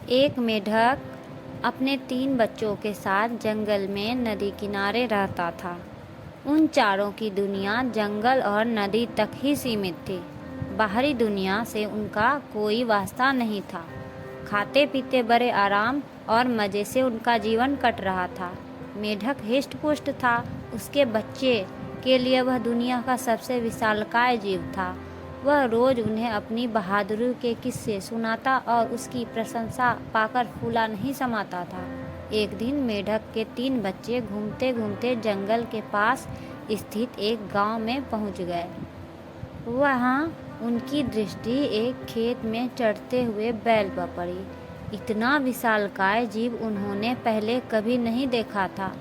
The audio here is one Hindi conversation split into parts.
एक मेढक अपने 3 बच्चों के साथ जंगल में नदी किनारे रहता था। उन चारों की दुनिया जंगल और नदी तक ही सीमित थी। बाहरी दुनिया से उनका कोई वास्ता नहीं था। खाते पीते बड़े आराम और मज़े से उनका जीवन कट रहा था। मेढक हिष्ट-पुष्ट था। उसके बच्चे के लिए वह दुनिया का सबसे विशालकाय जीव था। वह रोज़ उन्हें अपनी बहादुरी के किस्से सुनाता और उसकी प्रशंसा पाकर फूला नहीं समाता था। एक दिन मेढक के 3 बच्चे घूमते घूमते जंगल के पास स्थित एक गांव में पहुंच गए। वहां उनकी दृष्टि एक खेत में चढ़ते हुए बैल पर पड़ी। इतना विशालकाय जीव उन्होंने पहले कभी नहीं देखा था।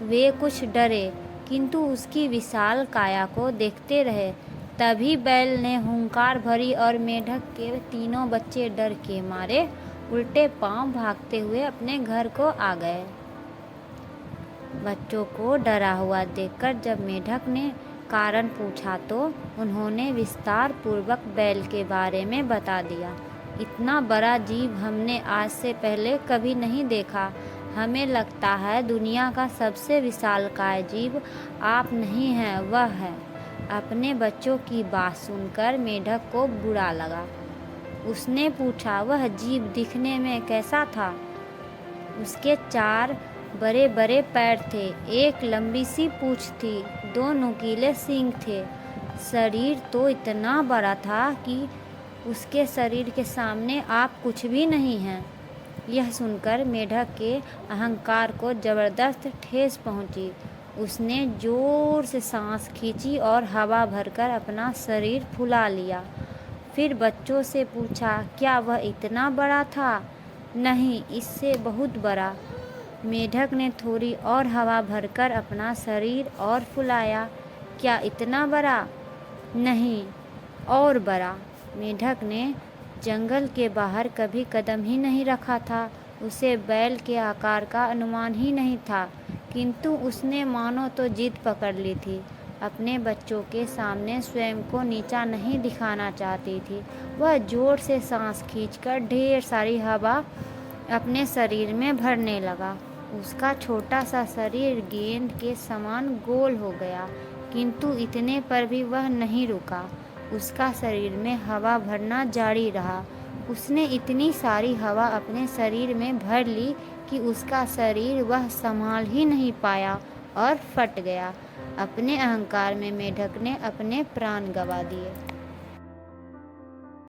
वे कुछ डरे, किंतु उसकी विशाल काया को देखते रहे। तभी बैल ने हुंकार भरी और मेढक के 3 बच्चे डर के मारे उल्टे पांव भागते हुए अपने घर को आ गए। बच्चों को डरा हुआ देखकर जब मेढक ने कारण पूछा तो उन्होंने विस्तार पूर्वक बैल के बारे में बता दिया। इतना बड़ा जीव हमने आज से पहले कभी नहीं देखा। हमें लगता है दुनिया का सबसे विशालकाय जीव आप नहीं हैं, वह है। अपने बच्चों की बात सुनकर मेढक को बुरा लगा। उसने पूछा, वह जीव दिखने में कैसा था? उसके 4 बड़े बड़े पैर थे, एक लंबी सी पूंछ थी, 2 नुकीले सींग थे। शरीर तो इतना बड़ा था कि उसके शरीर के सामने आप कुछ भी नहीं हैं। यह सुनकर मेढक के अहंकार को जबरदस्त ठेस पहुंची। उसने जोर से सांस खींची और हवा भरकर अपना शरीर फुला लिया। फिर बच्चों से पूछा, क्या वह इतना बड़ा था? नहीं, इससे बहुत बड़ा। मेढक ने थोड़ी और हवा भरकर अपना शरीर और फुलाया। क्या इतना बड़ा? नहीं, और बड़ा। मेढक ने जंगल के बाहर कभी कदम ही नहीं रखा था। उसे बैल के आकार का अनुमान ही नहीं था, किंतु उसने मानो तो जिद पकड़ ली थी। अपने बच्चों के सामने स्वयं को नीचा नहीं दिखाना चाहती थी। वह जोर से सांस खींचकर ढेर सारी हवा अपने शरीर में भरने लगा। उसका छोटा सा शरीर गेंद के समान गोल हो गया, किंतु इतने पर भी वह नहीं रुका। उसका शरीर में हवा भरना जारी रहा। उसने इतनी सारी हवा अपने शरीर में भर ली कि उसका शरीर वह संभाल ही नहीं पाया और फट गया। अपने अहंकार में मेढक ने अपने प्राण गंवा दिए।